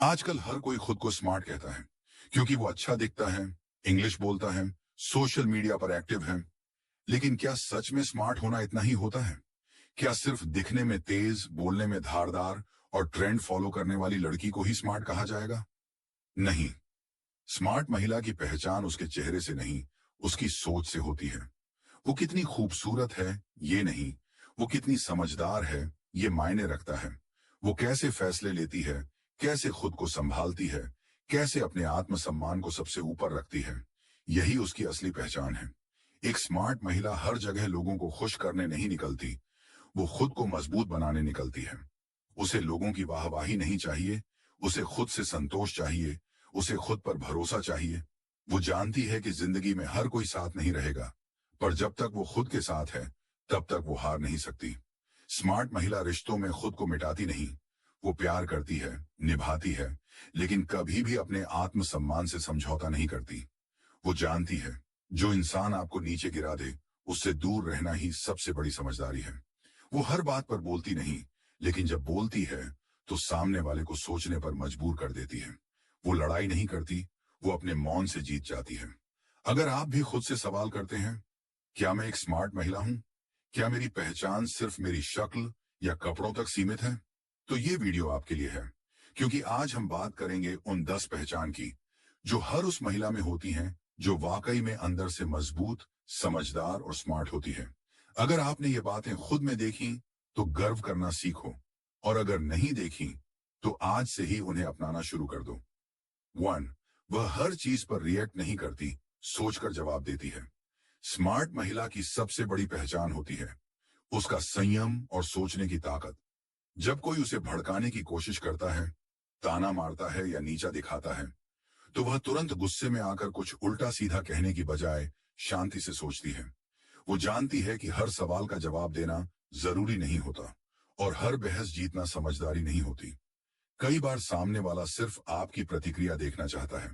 आजकल हर कोई खुद को स्मार्ट कहता है क्योंकि वो अच्छा दिखता है, इंग्लिश बोलता है, सोशल मीडिया पर एक्टिव है। लेकिन क्या सच में स्मार्ट होना इतना ही होता है? क्या सिर्फ दिखने में तेज, बोलने में धारदार और ट्रेंड फॉलो करने वाली लड़की को ही स्मार्ट कहा जाएगा? नहीं। स्मार्ट महिला की पहचान उसके चेहरे से नहीं, उसकी सोच से होती है। वो कितनी खूबसूरत है ये नहीं, वो कितनी समझदार है ये मायने रखता है। वो कैसे फैसले लेती है, कैसे खुद को संभालती है, कैसे अपने आत्मसम्मान को सबसे ऊपर रखती है, यही उसकी असली पहचान है। एक स्मार्ट महिला हर जगह लोगों को खुश करने नहीं निकलती, वो खुद को मजबूत बनाने निकलती है। उसे लोगों की वाहवाही नहीं चाहिए, उसे खुद से संतोष चाहिए, उसे खुद पर भरोसा चाहिए। वो जानती है कि जिंदगी में हर कोई साथ नहीं रहेगा, पर जब तक वो खुद के साथ है तब तक वो हार नहीं सकती। स्मार्ट महिला रिश्तों में खुद को मिटाती नहीं, वो प्यार करती है, निभाती है, लेकिन कभी भी अपने आत्मसम्मान से समझौता नहीं करती। वो जानती है जो इंसान आपको नीचे गिरा दे उससे दूर रहना ही सबसे बड़ी समझदारी है। वो हर बात पर बोलती नहीं, लेकिन जब बोलती है तो सामने वाले को सोचने पर मजबूर कर देती है। वो लड़ाई नहीं करती, वो अपने मौन से जीत जाती है। अगर आप भी खुद से सवाल करते हैं, क्या मैं एक स्मार्ट महिला हूं? क्या मेरी पहचान सिर्फ मेरी शक्ल या कपड़ों तक सीमित है? तो ये वीडियो आपके लिए है, क्योंकि आज हम बात करेंगे उन 10 पहचान की जो हर उस महिला में होती हैं जो वाकई में अंदर से मजबूत, समझदार और स्मार्ट होती है। अगर आपने ये बातें खुद में देखी तो गर्व करना सीखो, और अगर नहीं देखी तो आज से ही उन्हें अपनाना शुरू कर दो। 1. वह हर चीज पर रिएक्ट नहीं करती, सोचकर जवाब देती है। स्मार्ट महिला की सबसे बड़ी पहचान होती है उसका संयम और सोचने की ताकत। जब कोई उसे भड़काने की कोशिश करता है, ताना मारता है या नीचा दिखाता है, तो वह तुरंत गुस्से में आकर कुछ उल्टा सीधा कहने की बजाय शांति से सोचती है। वो जानती है कि हर सवाल का जवाब देना जरूरी नहीं होता और हर बहस जीतना समझदारी नहीं होती। कई बार सामने वाला सिर्फ आपकी प्रतिक्रिया देखना चाहता है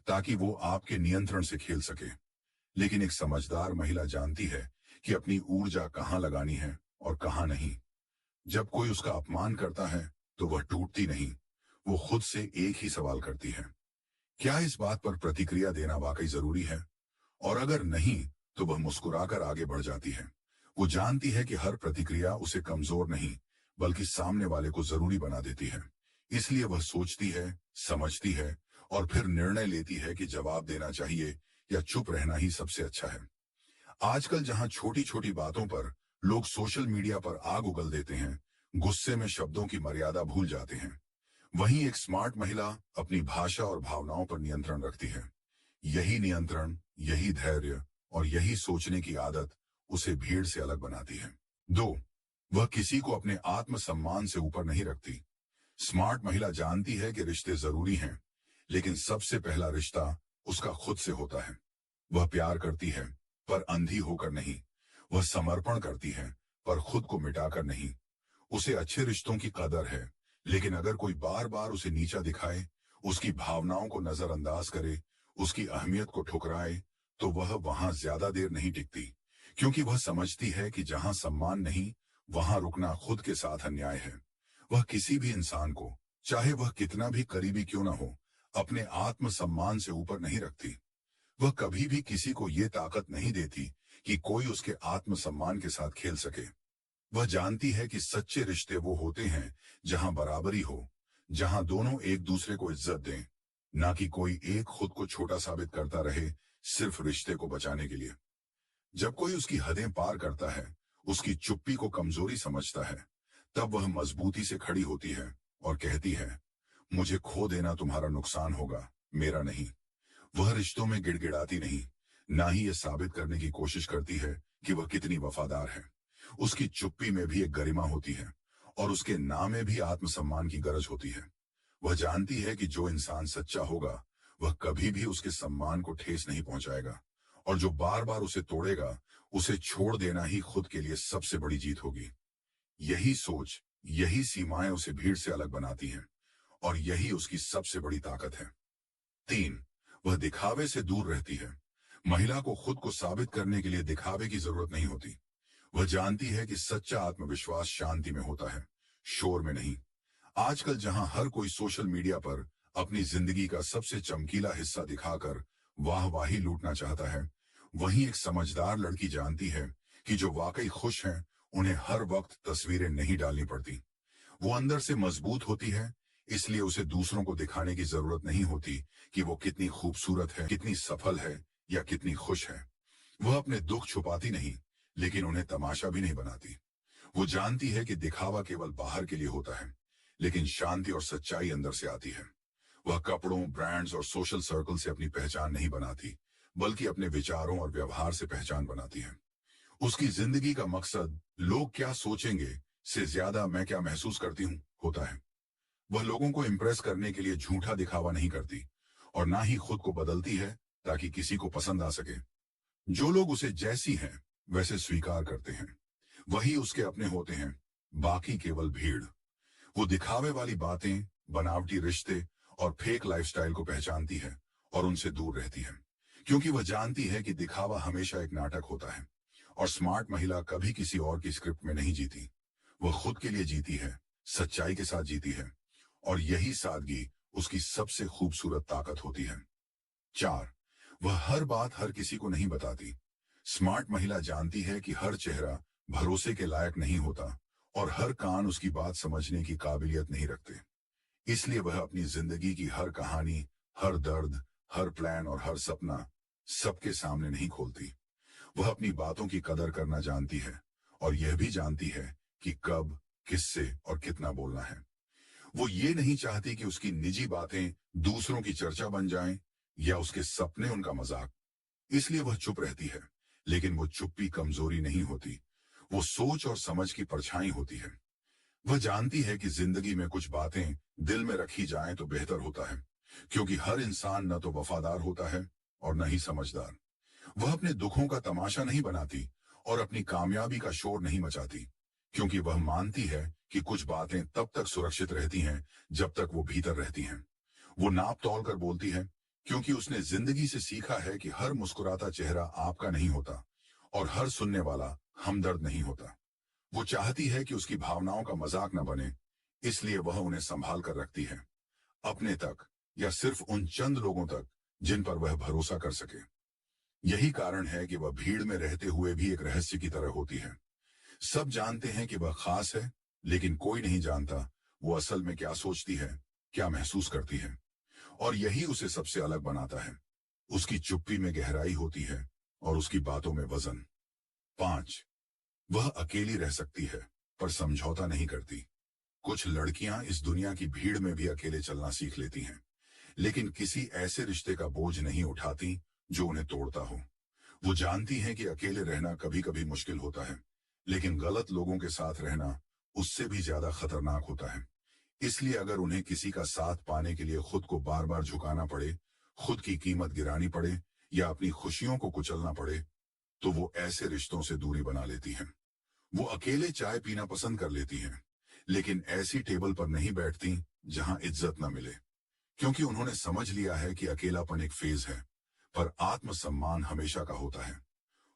ताकि वो आपके नियंत्रण से खेल सके। लेकिन एक समझदार महिला जानती है कि अपनी ऊर्जा कहाँ लगानी है और कहाँ नहीं। जब कोई उसका अपमान करता है तो वह टूटती नहीं, वो खुद से एक ही सवाल करती है, क्या इस बात पर प्रतिक्रिया देना वाकई जरूरी है? और अगर नहीं तो वह मुस्कुराकर आगे बढ़ जाती है। वो जानती है कि हर प्रतिक्रिया उसे कमजोर नहीं बल्कि सामने वाले को जरूरी बना देती है। इसलिए वह सोचती है, समझती है और फिर निर्णय लेती है कि जवाब देना चाहिए या चुप रहना ही सबसे अच्छा है। आजकल जहां छोटी छोटी बातों पर लोग सोशल मीडिया पर आग उगल देते हैं, गुस्से में शब्दों की मर्यादा भूल जाते हैं, वहीं एक स्मार्ट महिला अपनी भाषा और भावनाओं पर नियंत्रण रखती है। यही नियंत्रण, यही धैर्य और यही सोचने की आदत उसे भीड़ से अलग बनाती है। 2. वह किसी को अपने आत्मसम्मान से ऊपर नहीं रखती। स्मार्ट महिला जानती है कि रिश्ते जरूरी हैं, लेकिन सबसे पहला रिश्ता उसका खुद से होता है। वह प्यार करती है पर अंधी होकर नहीं, वह समर्पण करती है पर खुद को मिटाकर नहीं। उसे अच्छे रिश्तों की कदर है, लेकिन अगर कोई बार बार उसे नीचा दिखाए, उसकी भावनाओं को नजरअंदाज करे, उसकी अहमियत को ठुकराए, तो वह वहां ज्यादा देर नहीं टिकती, क्योंकि वह समझती है कि जहां सम्मान नहीं वहां रुकना खुद के साथ अन्याय है। वह किसी भी इंसान को, चाहे वह कितना भी करीबी क्यों ना हो, अपने आत्मसम्मान से ऊपर नहीं रखती। वह कभी भी किसी को ये ताकत नहीं देती कि कोई उसके आत्मसम्मान के साथ खेल सके। वह जानती है कि सच्चे रिश्ते वो होते हैं जहां बराबरी हो, जहां दोनों एक दूसरे को इज्जत दें, ना कि कोई एक खुद को छोटा साबित करता रहे सिर्फ रिश्ते को बचाने के लिए। जब कोई उसकी हदें पार करता है, उसकी चुप्पी को कमजोरी समझता है, तब वह मजबूती से खड़ी होती है और कहती है, मुझे खो देना तुम्हारा नुकसान होगा, मेरा नहीं। वह रिश्तों में गिड़गिड़ाती नहीं, ना ही यह साबित करने की कोशिश करती है कि वह कितनी वफादार है। उसकी चुप्पी में भी एक गरिमा होती है और उसके नाम में भी आत्मसम्मान की गरज होती है। वह जानती है कि जो इंसान सच्चा होगा वह कभी भी उसके सम्मान को ठेस नहीं पहुंचाएगा, और जो बार बार उसे तोड़ेगा उसे छोड़ देना ही खुद के लिए सबसे बड़ी जीत होगी। यही सोच, यही सीमाएं उसे भीड़ से अलग बनाती हैं और यही उसकी सबसे बड़ी ताकत है। 3. वह दिखावे से दूर रहती है। महिला को खुद को साबित करने के लिए दिखावे की जरूरत नहीं होती। वह जानती है कि सच्चा आत्मविश्वास शांति में होता है, शोर में नहीं। आजकल जहां हर कोई सोशल मीडिया पर अपनी जिंदगी का सबसे चमकीला हिस्सा दिखाकर वाहवाही लूटना चाहता है, वहीं एक समझदार लड़की जानती है कि जो वाकई खुश हैं, उन्हें हर वक्त तस्वीरें नहीं डालनी पड़ती। वो अंदर से मजबूत होती है, इसलिए उसे दूसरों को दिखाने की जरूरत नहीं होती कि वो कितनी खूबसूरत है, कितनी सफल है या कितनी खुश है। वह अपने दुख छुपाती नहीं, लेकिन उन्हें तमाशा भी नहीं बनाती। वो जानती है कि दिखावा केवल बाहर के लिए होता है, लेकिन शांति और सच्चाई अंदर से आती है। वह कपड़ों, ब्रांड्स और सोशल सर्कल से अपनी पहचान नहीं बनाती, बल्कि अपने विचारों और व्यवहार से पहचान बनाती है। उसकी जिंदगी का मकसद लोग क्या सोचेंगे से ज्यादा मैं क्या महसूस करती हूँ होता है। वह लोगों को इम्प्रेस करने के लिए झूठा दिखावा नहीं करती और ना ही खुद को बदलती है ताकि किसी को पसंद आ सके। जो लोग उसे जैसी हैं वैसे स्वीकार करते हैं, वही उसके अपने होते हैं, बाकी केवल भीड़। वो दिखावे वाली बातें, बनावटी रिश्ते और फेक लाइफस्टाइल को पहचानती है और उनसे दूर रहती है, क्योंकि वह जानती है कि दिखावा हमेशा एक नाटक होता है और स्मार्ट महिला कभी किसी और की स्क्रिप्ट में नहीं जीती। वह खुद के लिए जीती है, सच्चाई के साथ जीती है, और यही सादगी उसकी सबसे खूबसूरत ताकत होती है। 4. वह हर बात हर किसी को नहीं बताती। स्मार्ट महिला जानती है कि हर चेहरा भरोसे के लायक नहीं होता और हर कान उसकी बात समझने की काबिलियत नहीं रखते। इसलिए वह अपनी जिंदगी की हर कहानी, हर दर्द, हर प्लान और हर सपना सबके सामने नहीं खोलती। वह अपनी बातों की कदर करना जानती है और यह भी जानती है कि कब, किससे और कितना बोलना है। वो ये नहीं चाहती कि उसकी निजी बातें दूसरों की चर्चा बन जाएं या उसके सपने उनका मजाक। इसलिए वह चुप रहती है, लेकिन वो चुप्पी कमजोरी नहीं होती, वो सोच और समझ की परछाई होती है। वह जानती है कि जिंदगी में कुछ बातें दिल में रखी जाएं तो बेहतर होता है, क्योंकि हर इंसान न तो वफादार होता है और न ही समझदार। वह अपने दुखों का तमाशा नहीं बनाती और अपनी कामयाबी का शोर नहीं मचाती, क्योंकि वह मानती है कि कुछ बातें तब तक सुरक्षित रहती हैं जब तक वो भीतर रहती हैं। वो नाप तौल कर बोलती है, क्योंकि उसने जिंदगी से सीखा है कि हर मुस्कुराता चेहरा आपका नहीं होता और हर सुनने वाला हमदर्द नहीं होता। वो चाहती है कि उसकी भावनाओं का मजाक न बने, इसलिए वह उन्हें संभाल कर रखती है, अपने तक या सिर्फ उन चंद लोगों तक जिन पर वह भरोसा कर सके। यही कारण है कि वह भीड़ में रहते हुए भी एक रहस्य की तरह होती है। सब जानते हैं कि वह खास है, लेकिन कोई नहीं जानता वो असल में क्या सोचती है, क्या महसूस करती है, और यही उसे सबसे अलग बनाता है। उसकी चुप्पी में गहराई होती है और उसकी बातों में वजन। 5. वह अकेली रह सकती है, पर समझौता नहीं करती। कुछ लड़कियां इस दुनिया की भीड़ में भी अकेले चलना सीख लेती हैं, लेकिन किसी ऐसे रिश्ते का बोझ नहीं उठाती जो उन्हें तोड़ता हो। वो जानती हैं कि अकेले रहना कभी कभी मुश्किल होता है, लेकिन गलत लोगों के साथ रहना उससे भी ज्यादा खतरनाक होता है। इसलिए अगर उन्हें किसी का साथ पाने के लिए खुद को बार बार झुकाना पड़े, खुद की कीमत गिरानी पड़े या अपनी खुशियों को कुचलना पड़े, तो वो ऐसे रिश्तों से दूरी बना लेती हैं। वो अकेले चाय पीना पसंद कर लेती हैं, लेकिन ऐसी टेबल पर नहीं बैठती जहां इज्जत न मिले, क्योंकि उन्होंने समझ लिया है कि अकेलापन एक फेज है, पर आत्मसम्मान हमेशा का होता है।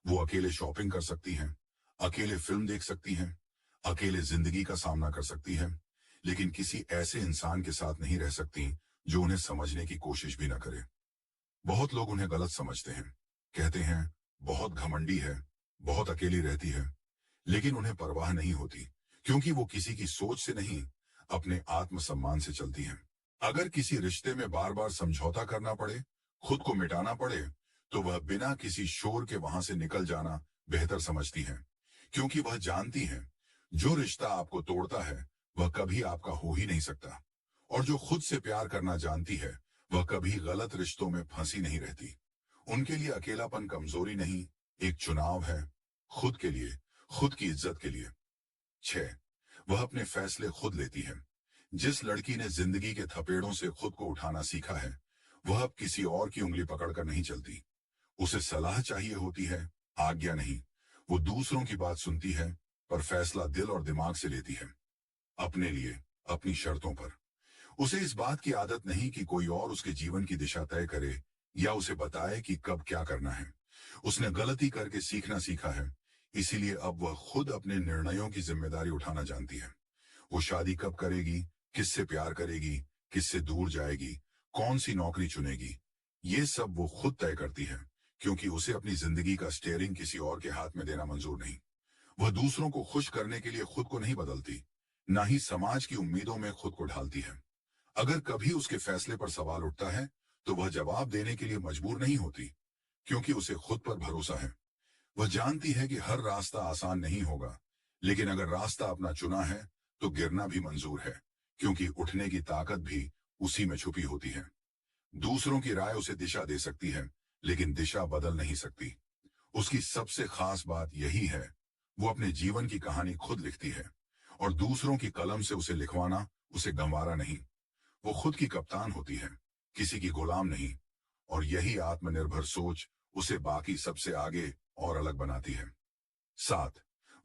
वो अकेले शॉपिंग कर सकती हैं, अकेले फिल्म देख सकती हैं, अकेले जिंदगी का सामना कर सकती हैं, लेकिन किसी ऐसे इंसान के साथ नहीं रह सकती जो उन्हें समझने की कोशिश भी न करे। बहुत लोग उन्हें गलत समझते हैं, कहते हैं बहुत घमंडी है, बहुत अकेली रहती है, लेकिन उन्हें परवाह नहीं होती, क्योंकि वो किसी की सोच से नहीं, अपने आत्मसम्मान से चलती हैं। अगर किसी रिश्ते में बार बार समझौता करना पड़े, खुद को मिटाना पड़े, तो वह बिना किसी शोर के वहां से निकल जाना बेहतर समझती हैं, क्योंकि वह जानती हैं जो रिश्ता आपको तोड़ता है वह कभी आपका हो ही नहीं सकता, और जो खुद से प्यार करना जानती है वह कभी गलत रिश्तों में फंसी नहीं रहती। उनके लिए अकेलापन कमजोरी नहीं, एक चुनाव है, खुद के लिए, खुद की इज्जत के लिए। 6. वह अपने फैसले खुद लेती है। जिस लड़की ने जिंदगी के थपेड़ों से खुद को उठाना सीखा है, वह अब किसी और की उंगली पकड़कर नहीं चलती। उसे सलाह चाहिए होती है, आज्ञा नहीं। वो दूसरों की बात सुनती है, पर फैसला दिल और दिमाग से लेती है, अपने लिए, अपनी शर्तों पर। उसे इस बात की आदत नहीं कि कोई और उसके जीवन की दिशा तय करे या उसे बताए कि कब क्या करना है। उसने गलती करके सीखना सीखा है, इसीलिए अब वह खुद अपने निर्णयों की जिम्मेदारी उठाना जानती है। वो शादी कब करेगी, किससे प्यार करेगी, किससे दूर जाएगी, कौन सी नौकरी चुनेगी, ये सब वो खुद तय करती है, क्योंकि उसे अपनी जिंदगी का स्टीयरिंग किसी और के हाथ में देना मंजूर नहीं। वह दूसरों को खुश करने के लिए खुद को नहीं बदलती, ना ही समाज की उम्मीदों में खुद को ढालती है। अगर कभी उसके फैसले पर सवाल उठता है, तो वह जवाब देने के लिए मजबूर नहीं होती, क्योंकि उसे खुद पर भरोसा है। वह जानती है कि हर रास्ता आसान नहीं होगा, लेकिन अगर रास्ता अपना चुना है, तो गिरना भी मंजूर है, क्योंकि उठने की ताकत भी उसी में छुपी होती है। दूसरों की राय उसे दिशा दे सकती है, लेकिन दिशा बदल नहीं सकती। उसकी सबसे खास बात यही है, वो अपने जीवन की कहानी खुद लिखती है, और दूसरों की कलम से उसे लिखवाना उसे गंवारा नहीं। वो खुद की कप्तान होती है, किसी की गुलाम नहीं। और यही आत्मनिर्भर सोच उसे बाकी सबसे आगे और अलग बनाती है। 7,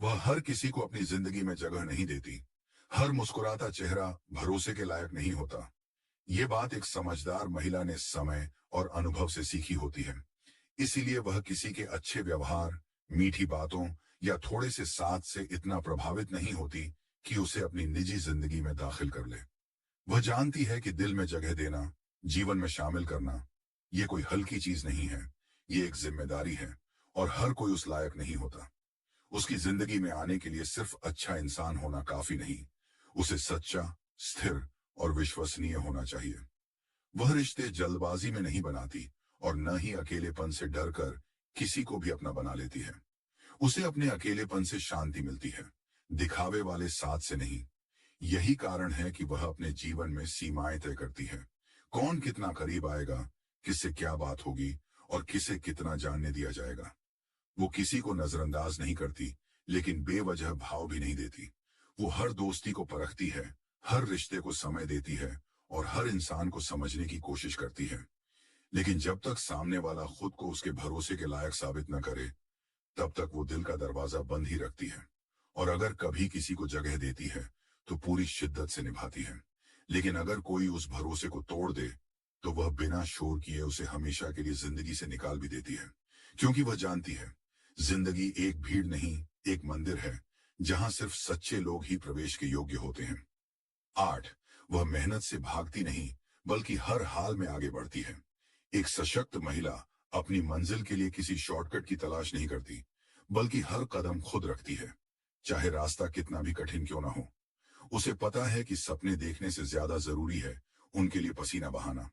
वह हर किसी को अपनी जिंदगी में जगह नहीं देती। हर मुस्कुराता चेहरा भरोसे के लायक नहीं होता। ये बात एक समझदार महिला ने समय और अनुभव से सीखी होती है। इसीलिए वह किसी के अच्छे व्यवहार, मीठी बातों या थोड़े से साथ से इतना प्रभावित नहीं होती कि उसे अपनी निजी जिंदगी में दाखिल कर ले। वह जानती है कि दिल में जगह देना, जीवन में शामिल करना, ये कोई हल्की चीज नहीं है, ये एक जिम्मेदारी है, और हर कोई उस लायक नहीं होता। उसकी जिंदगी में आने के लिए सिर्फ अच्छा इंसान होना काफी नहीं, उसे सच्चा, स्थिर और विश्वसनीय होना चाहिए। वह रिश्ते जल्दबाजी में नहीं बनाती, और न ही अकेलेपन से डरकर किसी को भी अपना बना लेती है। उसे अपने अकेलेपन से शांति मिलती है, दिखावे वाले साथ से नहीं। यही कारण है कि वह अपने जीवन में सीमाएं तय करती है। कौन कितना करीब आएगा, किससे क्या बात होगी, और किसे कितना जानने दिया जाएगा। वो किसी को नजरअंदाज नहीं करती, लेकिन बेवजह भाव भी नहीं देती। वो हर दोस्ती को परखती है, हर रिश्ते को समय देती है, और हर इंसान को समझने की कोशिश करती है। लेकिन जब तक सामने वाला खुद को उसके भरोसे के लायक साबित न करे, तब तक वो दिल का दरवाजा बंद ही रखती है। और अगर कभी किसी को जगह देती है, तो पूरी शिद्दत से निभाती है। लेकिन अगर कोई उस भरोसे को तोड़ दे, तो वह बिना शोर किए उसे हमेशा के लिए जिंदगी से निकाल भी देती है, क्योंकि वह जानती है, जिंदगी एक भीड़ नहीं, एक मंदिर है, जहां सिर्फ सच्चे लोग ही प्रवेश के योग्य होते हैं। 8, वह मेहनत से भागती नहीं, बल्कि हर हाल में आगे बढ़ती है। एक सशक्त महिला अपनी मंजिल के लिए किसी शॉर्टकट की तलाश नहीं करती, बल्कि हर कदम खुद रखती है, चाहे रास्ता कितना भी कठिन क्यों ना हो। उसे पता है कि सपने देखने से ज्यादा जरूरी है उनके लिए पसीना बहाना।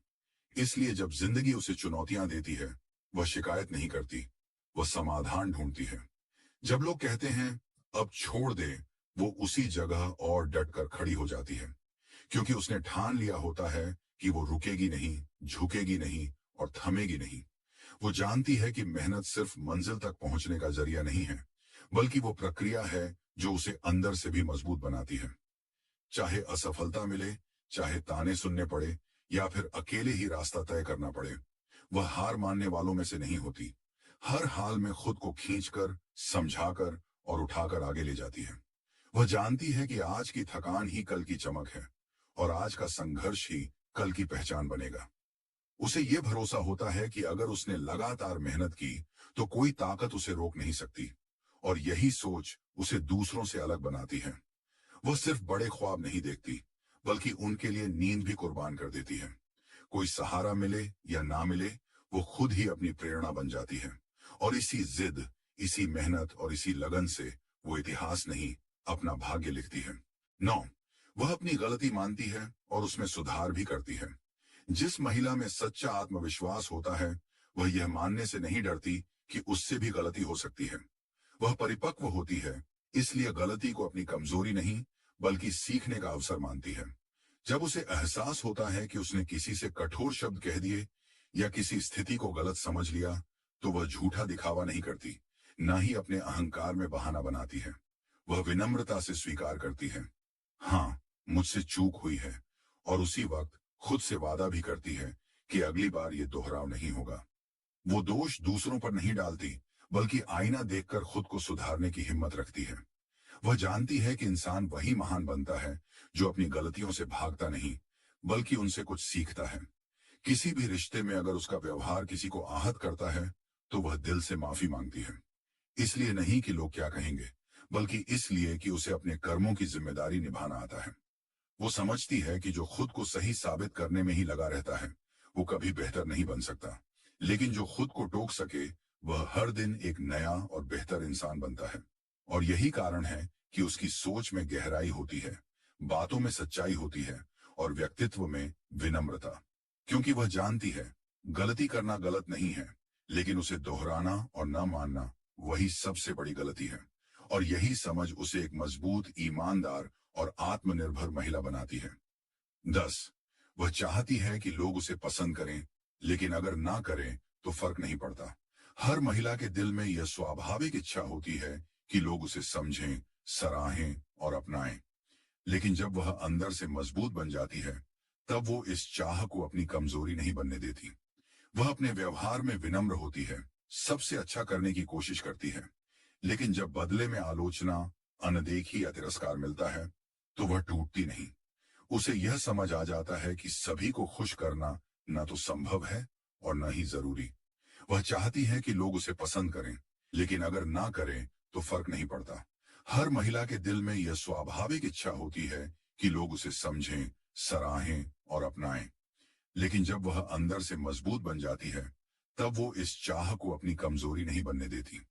इसलिए जब जिंदगी उसे चुनौतियां देती है, वह शिकायत नहीं करती, वह समाधान ढूंढती है। जब लोग कहते हैं अब छोड़ दे, वो उसी जगह और डट कर खड़ी हो जाती है, क्योंकि उसने ठान लिया होता है कि वो रुकेगी नहीं, झुकेगी नहीं और थमेगी नहीं। वो जानती है कि मेहनत सिर्फ मंजिल तक पहुंचने का जरिया नहीं है, बल्कि वो प्रक्रिया है जो उसे अंदर से भी मजबूत बनाती है। चाहे असफलता मिले, चाहे ताने सुनने पड़े, या फिर अकेले ही रास्ता तय करना पड़े, वह हार मानने वालों में से नहीं होती। हर हाल में खुद को खींचकर, समझाकर और उठाकर आगे ले जाती है। वह जानती है कि आज की थकान ही कल की चमक है, और आज का संघर्ष ही कल की पहचान बनेगा। उसे यह भरोसा होता है कि अगर उसने लगातार मेहनत की, तो कोई ताकत उसे रोक नहीं सकती, और यही सोच उसे दूसरों से अलग बनाती है। वह सिर्फ बड़े ख्वाब नहीं देखती, बल्कि उनके लिए नींद भी कुर्बान कर देती है। कोई सहारा मिले या ना मिले, वो खुद ही अपनी प्रेरणा बन जाती है, और इसी जिद, इसी मेहनत और इसी लगन से वो इतिहास नहीं, अपना भाग्य लिखती है। 9, वह अपनी गलती मानती है और उसमें सुधार भी करती है। जिस महिला में सच्चा आत्मविश्वास होता है, वह यह मानने से नहीं डरती कि उससे भी गलती हो सकती है। वह परिपक्व होती है, इसलिए गलती को अपनी कमजोरी नहीं, बल्कि सीखने का अवसर मानती है। जब उसे एहसास होता है कि उसने किसी से कठोर शब्द कह दिए या किसी स्थिति को गलत समझ लिया, तो वह झूठा दिखावा नहीं करती, न ही अपने अहंकार में बहाना बनाती है। वह विनम्रता से स्वीकार करती है, हाँ, मुझसे चूक हुई है, और उसी वक्त खुद से वादा भी करती है कि अगली बार ये दोहराव नहीं होगा। वो दोष दूसरों पर नहीं डालती, बल्कि आईना देखकर खुद को सुधारने की हिम्मत रखती है। वह जानती है कि इंसान वही महान बनता है जो अपनी गलतियों से भागता नहीं, बल्कि उनसे कुछ सीखता है। किसी भी रिश्ते में अगर उसका व्यवहार किसी को आहत करता है, तो वह दिल से माफी मांगती है। इसलिए नहीं कि लोग क्या कहेंगे, बल्कि इसलिए कि उसे अपने कर्मों की जिम्मेदारी निभाना आता है। वो समझती है कि जो खुद को सही साबित करने में ही लगा रहता है, वो कभी बेहतर नहीं बन सकता। लेकिन जो खुद को टोक सके, वह हर दिन एक नया और बेहतर इंसान बनता है। और यही कारण है कि उसकी सोच में गहराई होती है, बातों में सच्चाई होती है और व्यक्तित्व में विनम्रता। क्योंकि वह जानती है, गलती करना गलत नहीं है, लेकिन उसे दोहराना और न मानना वही सबसे बड़ी गलती है। और यही समझ उसे एक मजबूत, ईमानदार और आत्मनिर्भर महिला बनाती है। 10, वह चाहती है कि लोग उसे पसंद करें, लेकिन अगर ना करें तो फर्क नहीं पड़ता। हर महिला के दिल में यह स्वाभाविक इच्छा होती है कि लोग उसे समझें, सराहें और अपनाएं। लेकिन जब वह अंदर से मजबूत बन जाती है, तब वो इस चाह को अपनी कमजोरी नहीं बनने देती। वह अपने व्यवहार में विनम्र होती है, सबसे अच्छा करने की कोशिश करती है। लेकिन जब बदले में आलोचना, अनदेखी या तिरस्कार मिलता है, तो वह टूटती नहीं। उसे यह समझ आ जाता है कि सभी को खुश करना न तो संभव है और न ही जरूरी। वह चाहती है कि लोग उसे पसंद करें, लेकिन अगर ना करें तो फर्क नहीं पड़ता। हर महिला के दिल में यह स्वाभाविक इच्छा होती है कि लोग उसे समझें, सराहें और अपनाएं। लेकिन जब वह अंदर से मजबूत बन जाती है, तब वो इस चाह को अपनी कमजोरी नहीं बनने देती।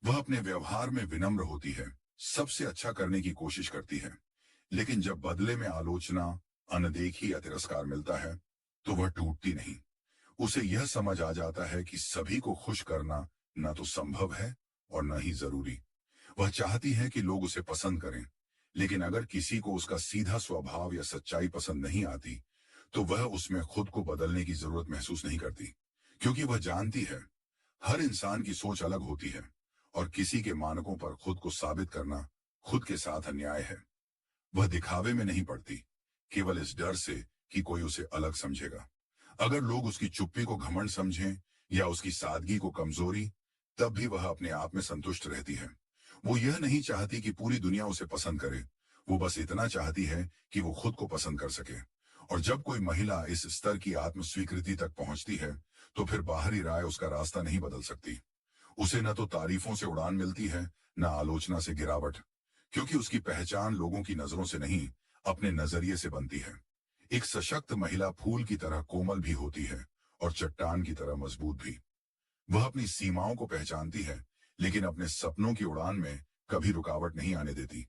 वह अपने व्यवहार में विनम्र होती है, सबसे अच्छा करने की कोशिश करती है। लेकिन जब बदले में आलोचना, अनदेखी या तिरस्कार मिलता है, तो वह टूटती नहीं। उसे यह समझ आ जाता है कि सभी को खुश करना न तो संभव है और न ही जरूरी। वह चाहती है कि लोग उसे पसंद करें, लेकिन अगर किसी को उसका सीधा स्वभाव या सच्चाई पसंद नहीं आती, तो वह उसमें खुद को बदलने की जरूरत महसूस नहीं करती। क्योंकि वह जानती है, हर इंसान की सोच अलग होती है और किसी के मानकों पर खुद को साबित करना खुद के साथ अन्याय है। वह दिखावे में नहीं पड़ती, केवल इस डर से कि कोई उसे अलग समझेगा। अगर लोग उसकी चुप्पी को घमंड समझें या उसकी सादगी को कमजोरी, तब भी वह अपने आप में संतुष्ट रहती है। वो यह नहीं चाहती कि पूरी दुनिया उसे पसंद करे, वो बस इतना चाहती है कि वो खुद को पसंद कर सके। और जब कोई महिला इस स्तर की आत्म स्वीकृति तक पहुंचती है, तो फिर बाहरी राय उसका रास्ता नहीं बदल सकती। उसे न तो तारीफों से उड़ान मिलती है, न आलोचना से गिरावट। क्योंकि उसकी पहचान लोगों की नजरों से नहीं, अपने नजरिए से बनती है। एक सशक्त महिला फूल की तरह कोमल भी होती है और चट्टान की तरह मजबूत भी। वह अपनी सीमाओं को पहचानती है, लेकिन अपने सपनों की उड़ान में कभी रुकावट नहीं आने देती।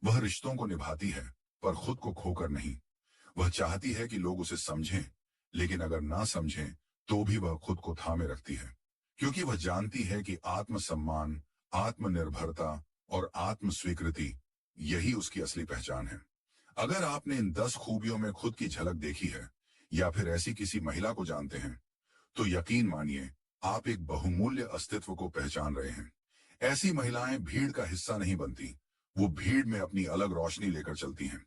वह रिश्तों को निभाती है, पर खुद को खोकर नहीं। वह चाहती है कि लोग उसे समझें, लेकिन अगर ना समझें, तो भी वह खुद को थामे रखती है। क्योंकि वह जानती है कि आत्मसम्मान, आत्मनिर्भरता और आत्म स्वीकृति, यही उसकी असली पहचान है। अगर आपने इन 10 खूबियों में खुद की झलक देखी है, या फिर ऐसी किसी महिला को जानते हैं, तो यकीन मानिए, आप एक बहुमूल्य अस्तित्व को पहचान रहे हैं। ऐसी महिलाएं भीड़ का हिस्सा नहीं बनती, वो भीड़ में अपनी अलग रोशनी लेकर चलती हैं।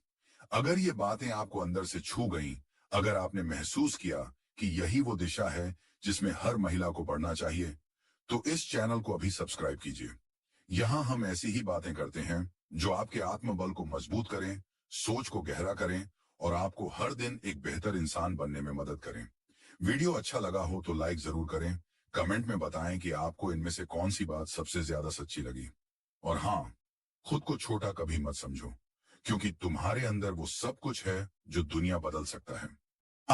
अगर ये बातें आपको अंदर से छू गईं, अगर आपने महसूस किया कि यही वो दिशा है जिसमें हर महिला को बढ़ना चाहिए, तो इस चैनल को अभी सब्सक्राइब कीजिए। यहाँ हम ऐसी ही बातें करते हैं जो आपके आत्मबल को मजबूत करें, सोच को गहरा करें और आपको हर दिन एक बेहतर इंसान बनने में मदद करें। वीडियो अच्छा लगा हो तो लाइक जरूर करें, कमेंट में बताएं कि आपको इनमें से कौन सी बात सबसे ज्यादा सच्ची लगी। और हाँ, खुद को छोटा कभी मत समझो, क्योंकि तुम्हारे अंदर वो सब कुछ है जो दुनिया बदल सकता है।